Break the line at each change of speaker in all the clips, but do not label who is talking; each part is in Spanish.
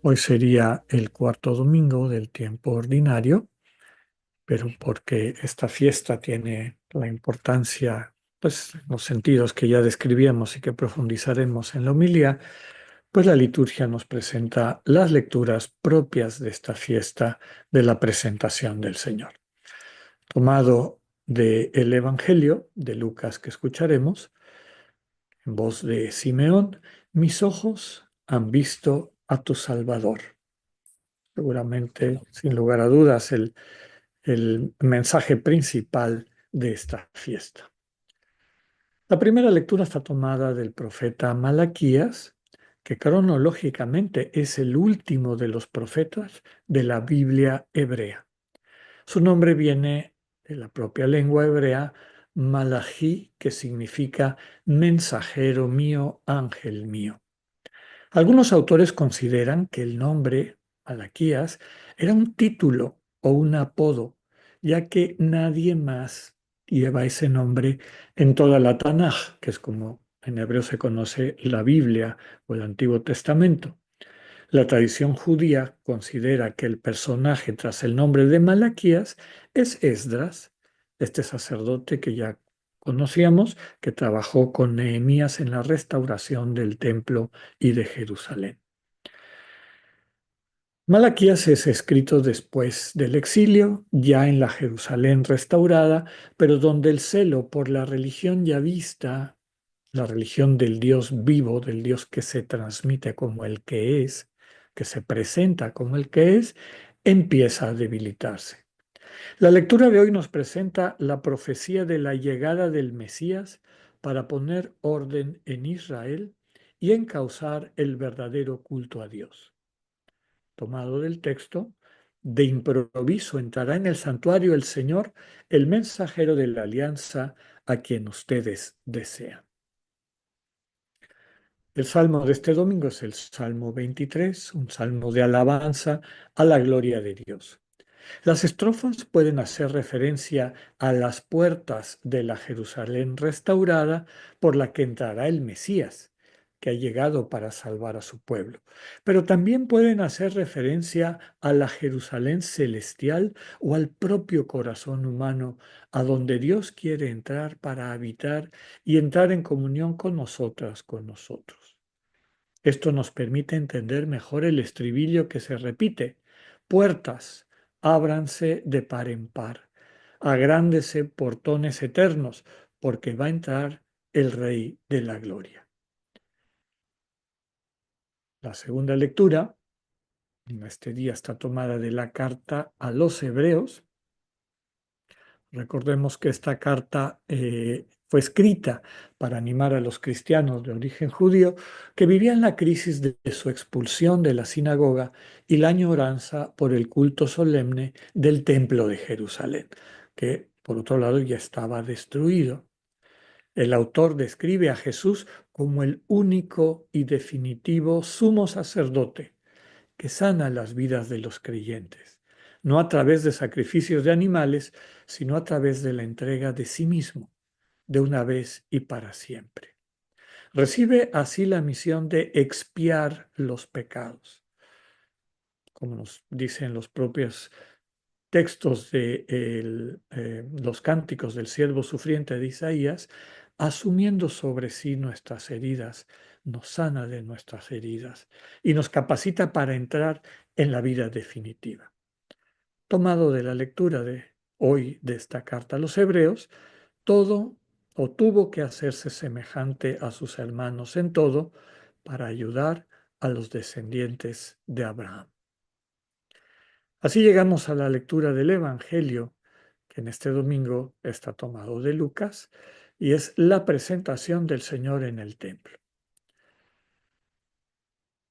Hoy sería el cuarto domingo del tiempo ordinario, pero porque esta fiesta tiene la importancia, pues, los sentidos que ya describíamos y que profundizaremos en la homilía, pues la liturgia nos presenta las lecturas propias de esta fiesta de la presentación del Señor. Tomado del Evangelio de Lucas que escucharemos, en voz de Simeón, mis ojos han visto a tu Salvador. Seguramente, sin lugar a dudas, el mensaje principal de esta fiesta. La primera lectura está tomada del profeta Malaquías, que cronológicamente es el último de los profetas de la Biblia hebrea. Su nombre viene de la propia lengua hebrea, Malají, que significa mensajero mío, ángel mío. Algunos autores consideran que el nombre Malaquías era un título o un apodo, ya que nadie más lleva ese nombre en toda la Tanaj, que es como en hebreo se conoce la Biblia o el Antiguo Testamento. La tradición judía considera que el personaje tras el nombre de Malaquías es Esdras, este sacerdote que ya conocíamos, que trabajó con Nehemías en la restauración del templo y de Jerusalén. Malaquías es escrito después del exilio, ya en la Jerusalén restaurada, pero donde el celo por la religión ya vista, la religión del Dios vivo, del Dios que se transmite como el que es, que se presenta como el que es, empieza a debilitarse. La lectura de hoy nos presenta la profecía de la llegada del Mesías para poner orden en Israel y encauzar el verdadero culto a Dios. Tomado del texto, de improviso entrará en el santuario el Señor, el mensajero de la alianza a quien ustedes desean. El salmo de este domingo es el Salmo 23, un salmo de alabanza a la gloria de Dios. Las estrofas pueden hacer referencia a las puertas de la Jerusalén restaurada por la que entrará el Mesías, que ha llegado para salvar a su pueblo. Pero también pueden hacer referencia a la Jerusalén celestial o al propio corazón humano, a donde Dios quiere entrar para habitar y entrar en comunión con nosotras, con nosotros. Esto nos permite entender mejor el estribillo que se repite. Puertas, ábranse de par en par. Agrándese portones eternos, porque va a entrar el Rey de la Gloria. La segunda lectura en este día está tomada de la carta a los Hebreos. Recordemos que esta carta fue escrita para animar a los cristianos de origen judío que vivían la crisis de su expulsión de la sinagoga y la añoranza por el culto solemne del templo de Jerusalén, que por otro lado ya estaba destruido. El autor describe a Jesús como el único y definitivo sumo sacerdote que sana las vidas de los creyentes, no a través de sacrificios de animales, sino a través de la entrega de sí mismo, de una vez y para siempre. Recibe así la misión de expiar los pecados, como nos dicen los propios textos de los cánticos del siervo sufriente de Isaías, asumiendo sobre sí nuestras heridas, nos sana de nuestras heridas y nos capacita para entrar en la vida definitiva. Tomado de la lectura de hoy de esta carta a los Hebreos, todo o tuvo que hacerse semejante a sus hermanos en todo para ayudar a los descendientes de Abraham. Así llegamos a la lectura del Evangelio, que en este domingo está tomado de Lucas, y es la presentación del Señor en el templo.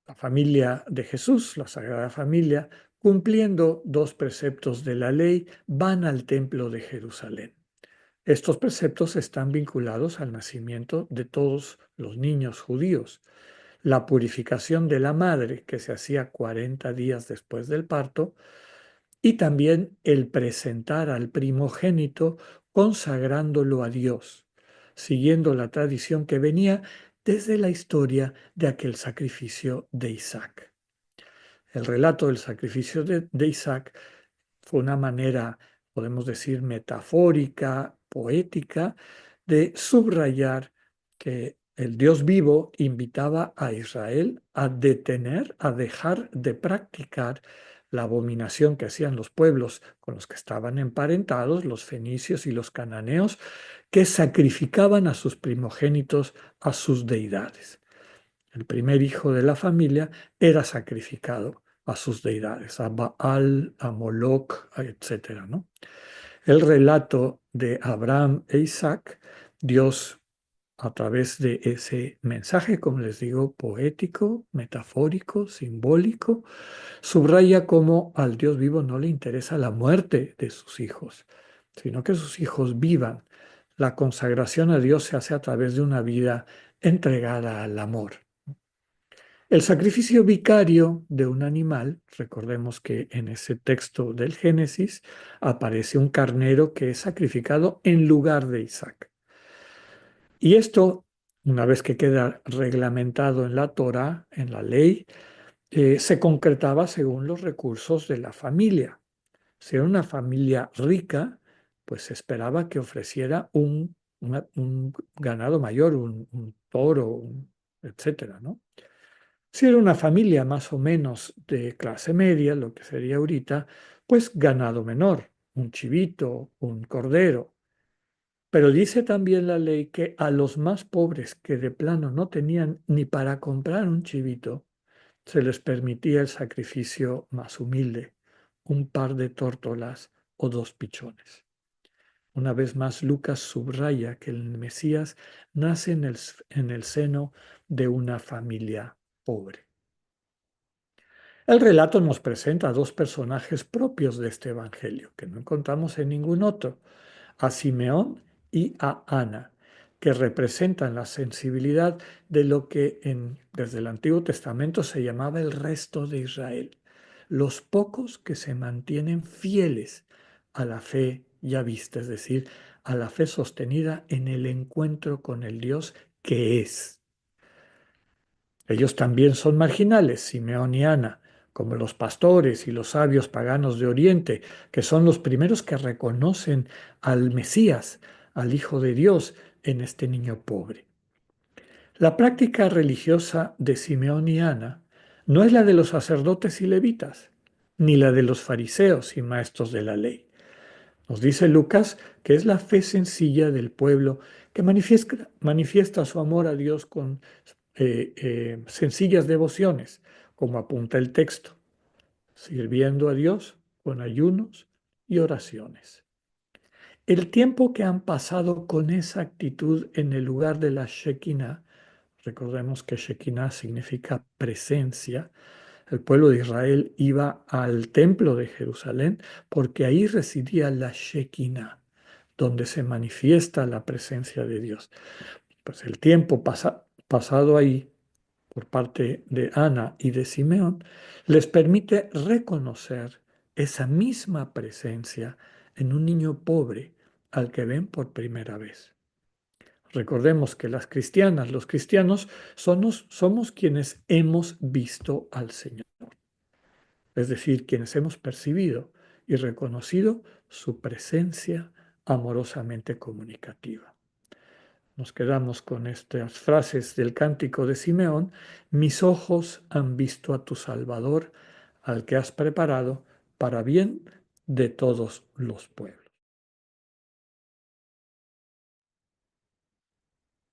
La familia de Jesús, la Sagrada Familia, cumpliendo dos preceptos de la ley, van al templo de Jerusalén. Estos preceptos están vinculados al nacimiento de todos los niños judíos. La purificación de la madre, que se hacía 40 días después del parto, y también el presentar al primogénito consagrándolo a Dios, siguiendo la tradición que venía desde la historia de aquel sacrificio de Isaac. El relato del sacrificio de Isaac fue una manera, podemos decir, metafórica, poética, de subrayar que el Dios vivo invitaba a Israel a detener, a dejar de practicar la abominación que hacían los pueblos con los que estaban emparentados, los fenicios y los cananeos, que sacrificaban a sus primogénitos a sus deidades. El primer hijo de la familia era sacrificado a sus deidades, a Baal, a Moloch, etcétera, ¿no? El relato de Abraham e Isaac, Dios a través de ese mensaje, como les digo, poético, metafórico, simbólico, subraya cómo al Dios vivo no le interesa la muerte de sus hijos, sino que sus hijos vivan. La consagración a Dios se hace a través de una vida entregada al amor. El sacrificio vicario de un animal, recordemos que en ese texto del Génesis aparece un carnero que es sacrificado en lugar de Isaac. Y esto, una vez que queda reglamentado en la Torá, en la ley, se concretaba según los recursos de la familia. Si era una familia rica, pues se esperaba que ofreciera un ganado mayor, un toro, etcétera, ¿no? Si era una familia más o menos de clase media, lo que sería ahorita, pues ganado menor, un chivito, un cordero. Pero dice también la ley que a los más pobres que de plano no tenían ni para comprar un chivito, se les permitía el sacrificio más humilde, un par de tórtolas o dos pichones. Una vez más, Lucas subraya que el Mesías nace en el seno de una familia pobre. El relato nos presenta a dos personajes propios de este evangelio, que no encontramos en ningún otro, a Simeón y a Ana, que representan la sensibilidad de lo que desde el Antiguo Testamento se llamaba el resto de Israel, los pocos que se mantienen fieles a la fe ya vista, es decir, a la fe sostenida en el encuentro con el Dios que es. Ellos también son marginales, Simeón y Ana, como los pastores y los sabios paganos de Oriente, que son los primeros que reconocen al Mesías, al Hijo de Dios, en este niño pobre. La práctica religiosa de Simeón y Ana no es la de los sacerdotes y levitas, ni la de los fariseos y maestros de la ley. Nos dice Lucas que es la fe sencilla del pueblo que manifiesta su amor a Dios con sencillas devociones, como apunta el texto, sirviendo a Dios con ayunos y oraciones. El tiempo que han pasado con esa actitud en el lugar de la Shekinah, recordemos que Shekinah significa presencia, el pueblo de Israel iba al templo de Jerusalén porque ahí residía la Shekinah, donde se manifiesta la presencia de Dios. Pues el tiempo pasado ahí por parte de Ana y de Simeón les permite reconocer esa misma presencia en un niño pobre al que ven por primera vez. Recordemos que las cristianas, los cristianos, somos quienes hemos visto al Señor, es decir, quienes hemos percibido y reconocido su presencia amorosamente comunicativa. Nos quedamos con estas frases del cántico de Simeón: mis ojos han visto a tu Salvador, al que has preparado para bien de todos los pueblos.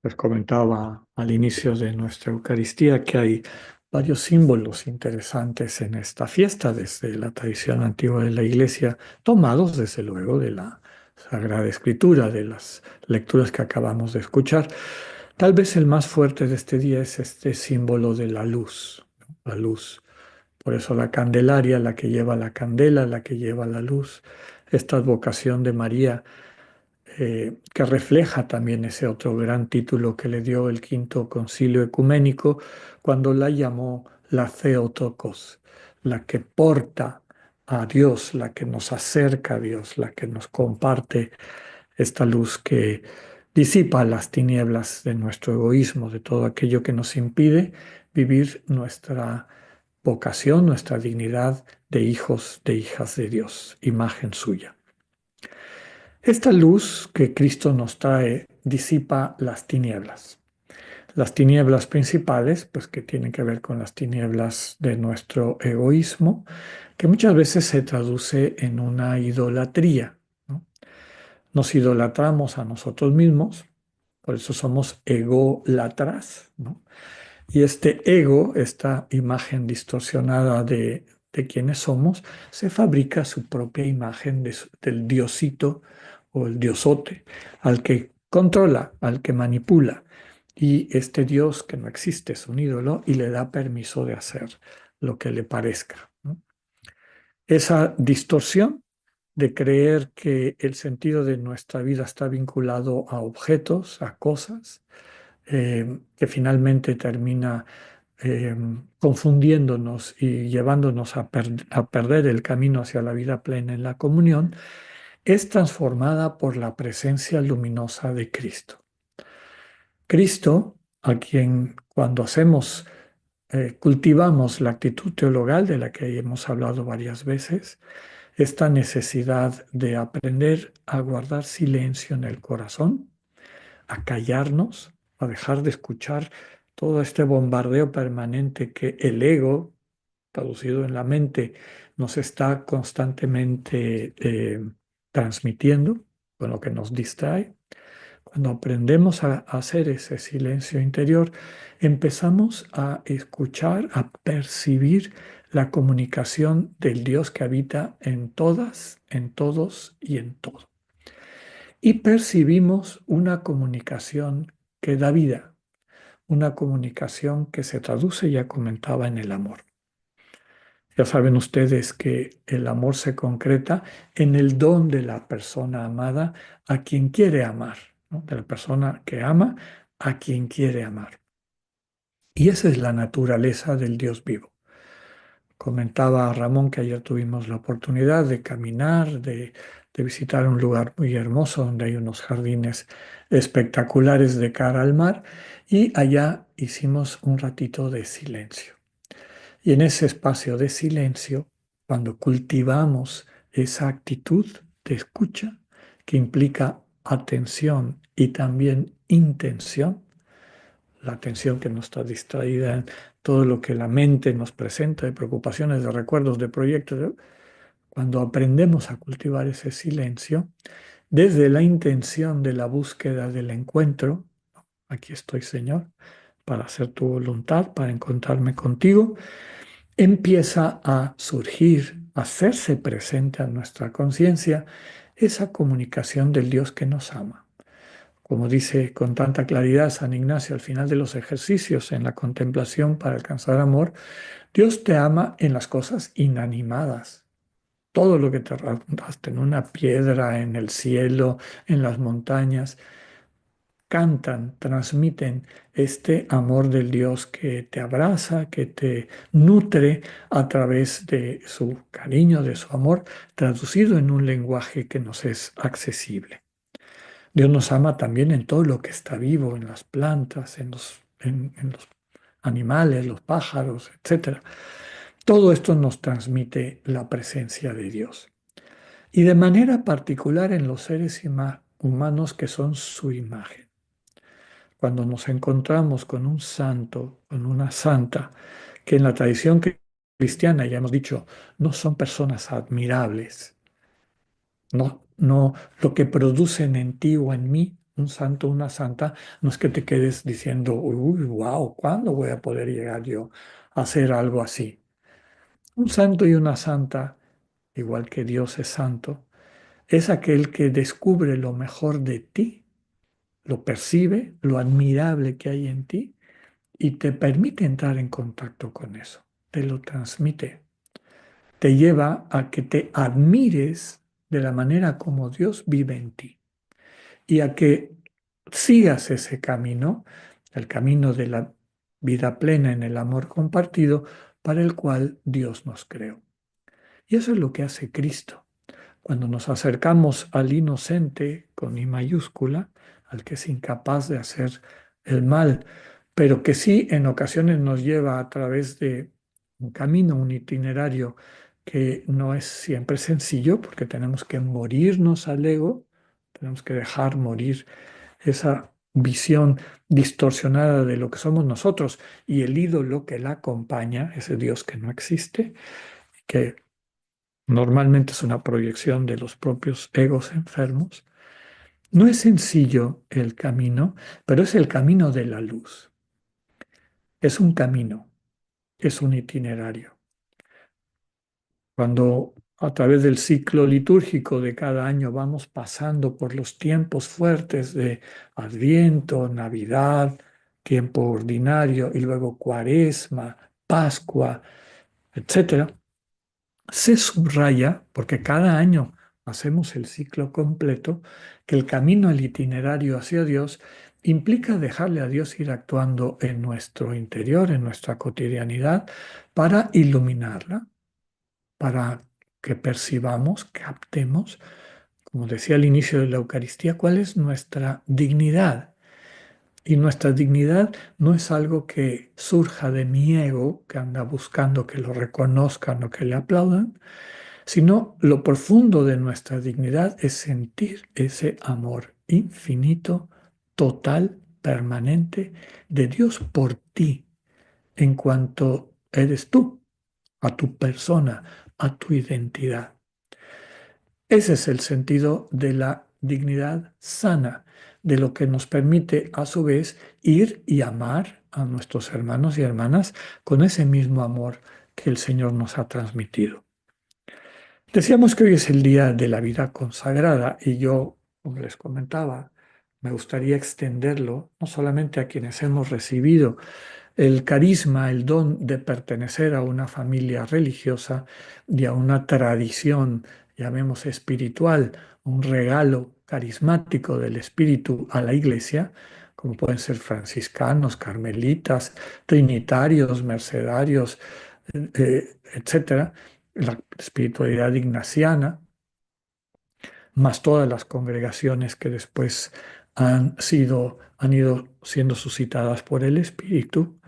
Les comentaba al inicio de nuestra Eucaristía que hay varios símbolos interesantes en esta fiesta desde la tradición antigua de la Iglesia, tomados desde luego de la Sagrada Escritura, de las lecturas que acabamos de escuchar. Tal vez el más fuerte de este día es este símbolo de la luz, ¿no? La luz. Por eso la Candelaria, la que lleva la candela, la que lleva la luz, esta advocación de María, que refleja también ese otro gran título que le dio el Quinto Concilio Ecuménico cuando la llamó la Theotokos, la que porta a Dios, la que nos acerca a Dios, la que nos comparte esta luz que disipa las tinieblas de nuestro egoísmo, de todo aquello que nos impide vivir nuestra vocación, nuestra dignidad de hijos, de hijas de Dios, imagen suya. Esta luz que Cristo nos trae disipa las tinieblas. Las tinieblas principales, pues que tienen que ver con las tinieblas de nuestro egoísmo, que muchas veces se traduce en una idolatría, ¿no? Nos idolatramos a nosotros mismos, por eso somos ególatras, ¿no? Y este ego, esta imagen distorsionada de quienes somos, se fabrica su propia imagen del diosito o el diosote, al que controla, al que manipula. Y este dios que no existe es un ídolo y le da permiso de hacer lo que le parezca, ¿no? Esa distorsión de creer que el sentido de nuestra vida está vinculado a objetos, a cosas, que finalmente termina confundiéndonos y llevándonos a perder el camino hacia la vida plena en la comunión, es transformada por la presencia luminosa de Cristo. Cristo, a quien cuando cultivamos la actitud teologal de la que hemos hablado varias veces, esta necesidad de aprender a guardar silencio en el corazón, a callarnos, a dejar de escuchar todo este bombardeo permanente que el ego, traducido en la mente, nos está constantemente transmitiendo, con lo que nos distrae. Cuando aprendemos a hacer ese silencio interior, empezamos a escuchar, a percibir la comunicación del Dios que habita en todas, en todos y en todo. Y percibimos una comunicación que da vida, una comunicación que se traduce, ya comentaba, en el amor. Ya saben ustedes que el amor se concreta en el don de la persona amada a quien quiere amar, ¿no? De la persona que ama a quien quiere amar. Y esa es la naturaleza del Dios vivo. Comentaba Ramón que ayer tuvimos la oportunidad de caminar, de visitar un lugar muy hermoso donde hay unos jardines espectaculares de cara al mar y allá hicimos un ratito de silencio. Y en ese espacio de silencio, cuando cultivamos esa actitud de escucha que implica atención y también intención, la atención que no está distraída en todo lo que la mente nos presenta de preocupaciones, de recuerdos, de proyectos, cuando aprendemos a cultivar ese silencio, desde la intención de la búsqueda del encuentro, aquí estoy, Señor, para hacer tu voluntad, para encontrarme contigo, empieza a surgir, a hacerse presente a nuestra conciencia esa comunicación del Dios que nos ama. Como dice con tanta claridad San Ignacio al final de los ejercicios en la contemplación para alcanzar amor, Dios te ama en las cosas inanimadas. Todo lo que te hasta en una piedra, en el cielo, en las montañas, cantan, transmiten este amor del Dios que te abraza, que te nutre a través de su cariño, de su amor, traducido en un lenguaje que nos es accesible. Dios nos ama también en todo lo que está vivo, en las plantas, en los animales, los pájaros, etcétera. Todo esto nos transmite la presencia de Dios. Y de manera particular en los seres humanos que son su imagen. Cuando nos encontramos con un santo, con una santa, que en la tradición cristiana, ya hemos dicho, no son personas admirables, no, lo que producen en ti o en mí, un santo, una santa, no es que te quedes diciendo, uy, wow, ¿cuándo voy a poder llegar yo a hacer algo así? Un santo y una santa, igual que Dios es santo, es aquel que descubre lo mejor de ti, lo percibe, lo admirable que hay en ti y te permite entrar en contacto con eso, te lo transmite, te lleva a que te admires de la manera como Dios vive en ti y a que sigas ese camino, el camino de la vida plena en el amor compartido para el cual Dios nos creó. Y eso es lo que hace Cristo. Cuando nos acercamos al inocente con I mayúscula, al que es incapaz de hacer el mal, pero que sí en ocasiones nos lleva a través de un camino, un itinerario que no es siempre sencillo porque tenemos que morirnos al ego, tenemos que dejar morir esa visión distorsionada de lo que somos nosotros y el ídolo que la acompaña, ese Dios que no existe, que normalmente es una proyección de los propios egos enfermos. No es sencillo el camino, pero es el camino de la luz. Es un camino, es un itinerario. Cuando a través del ciclo litúrgico de cada año vamos pasando por los tiempos fuertes de Adviento, Navidad, tiempo ordinario y luego Cuaresma, Pascua, etcétera, se subraya, porque cada año hacemos el ciclo completo, que el camino, el itinerario hacia Dios implica dejarle a Dios ir actuando en nuestro interior, en nuestra cotidianidad, para iluminarla, para que percibamos, captemos, como decía al inicio de la Eucaristía, cuál es nuestra dignidad. Y nuestra dignidad no es algo que surja de mi ego, que anda buscando que lo reconozcan o que le aplaudan, sino lo profundo de nuestra dignidad es sentir ese amor infinito, total, permanente de Dios por ti, en cuanto eres tú, a tu persona, a tu identidad. Ese es el sentido de la dignidad sana, de lo que nos permite a su vez ir y amar a nuestros hermanos y hermanas con ese mismo amor que el Señor nos ha transmitido. Decíamos que hoy es el día de la vida consagrada y yo, como les comentaba, me gustaría extenderlo no solamente a quienes hemos recibido el carisma, el don de pertenecer a una familia religiosa y a una tradición, llamemos espiritual, un regalo carismático del espíritu a la iglesia, como pueden ser franciscanos, carmelitas, trinitarios, mercedarios, etcétera, la espiritualidad ignaciana, más todas las congregaciones que después han ido siendo suscitadas por el Espíritu.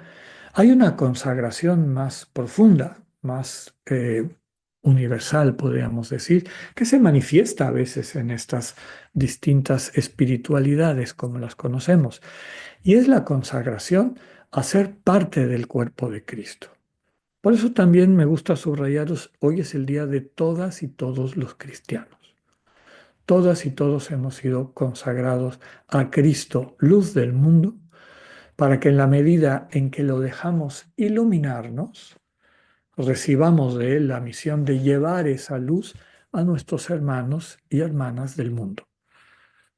Hay una consagración más profunda, más universal, podríamos decir, que se manifiesta a veces en estas distintas espiritualidades como las conocemos, y es la consagración a ser parte del cuerpo de Cristo. Por eso también me gusta subrayaros, hoy es el día de todas y todos los cristianos. Todas y todos hemos sido consagrados a Cristo, luz del mundo, para que en la medida en que lo dejamos iluminarnos, recibamos de Él la misión de llevar esa luz a nuestros hermanos y hermanas del mundo.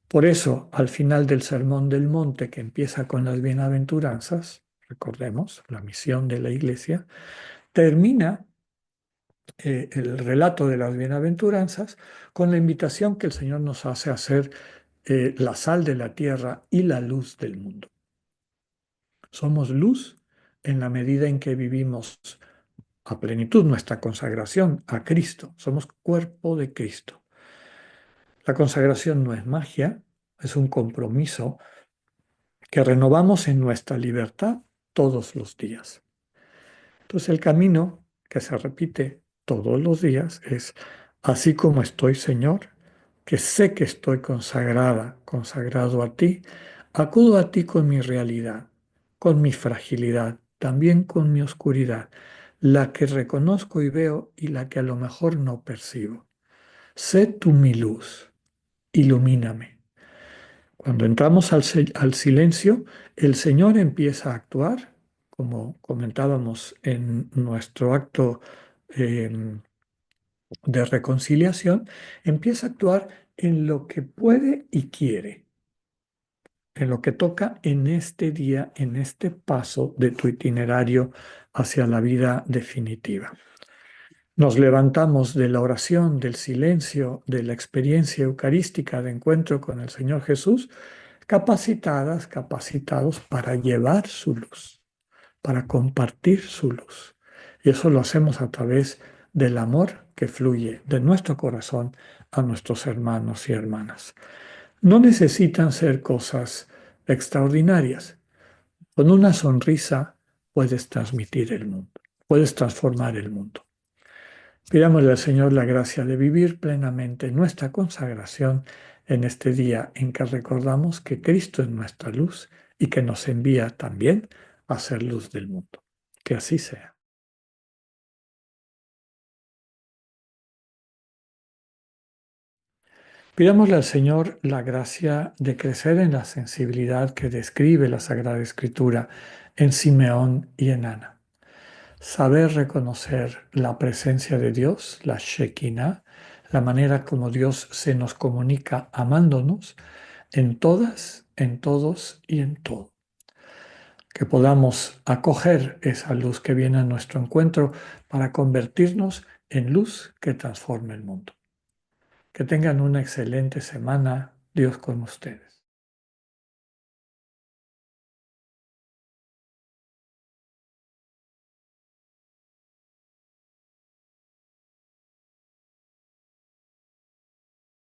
Por eso, al final del Sermón del Monte, que empieza con las bienaventuranzas, recordemos, la misión de la iglesia, termina el relato de las bienaventuranzas con la invitación que el Señor nos hace a ser la sal de la tierra y la luz del mundo. Somos luz en la medida en que vivimos a plenitud nuestra consagración a Cristo. Somos cuerpo de Cristo. La consagración no es magia, es un compromiso que renovamos en nuestra libertad todos los días. Entonces el camino que se repite todos los días es, así como estoy, Señor, que sé que estoy consagrada, consagrado a ti, acudo a ti con mi realidad, con mi fragilidad, también con mi oscuridad, la que reconozco y veo y la que a lo mejor no percibo. Sé tú mi luz, ilumíname. Cuando entramos al silencio, el Señor empieza a actuar, como comentábamos en nuestro acto de reconciliación, empieza a actuar en lo que puede y quiere, en lo que toca en este día, en este paso de tu itinerario hacia la vida definitiva. Nos levantamos de la oración, del silencio, de la experiencia eucarística de encuentro con el Señor Jesús, capacitadas, capacitados para llevar su luz, para compartir su luz. Y eso lo hacemos a través del amor que fluye de nuestro corazón a nuestros hermanos y hermanas. No necesitan ser cosas extraordinarias. Con una sonrisa puedes transmitir el mundo. puedes transformar el mundo. Pidámosle al Señor la gracia de vivir plenamente nuestra consagración en este día en que recordamos que Cristo es nuestra luz y que nos envía también a ser luz del mundo. Que así sea. Pidámosle al Señor la gracia de crecer en la sensibilidad que describe la Sagrada Escritura en Simeón y en Ana. Saber reconocer la presencia de Dios, la Shekinah, la manera como Dios se nos comunica amándonos en todas, en todos y en todo. Que podamos acoger esa luz que viene a nuestro encuentro para convertirnos en luz que transforme el mundo. Que tengan una excelente semana. Dios con ustedes.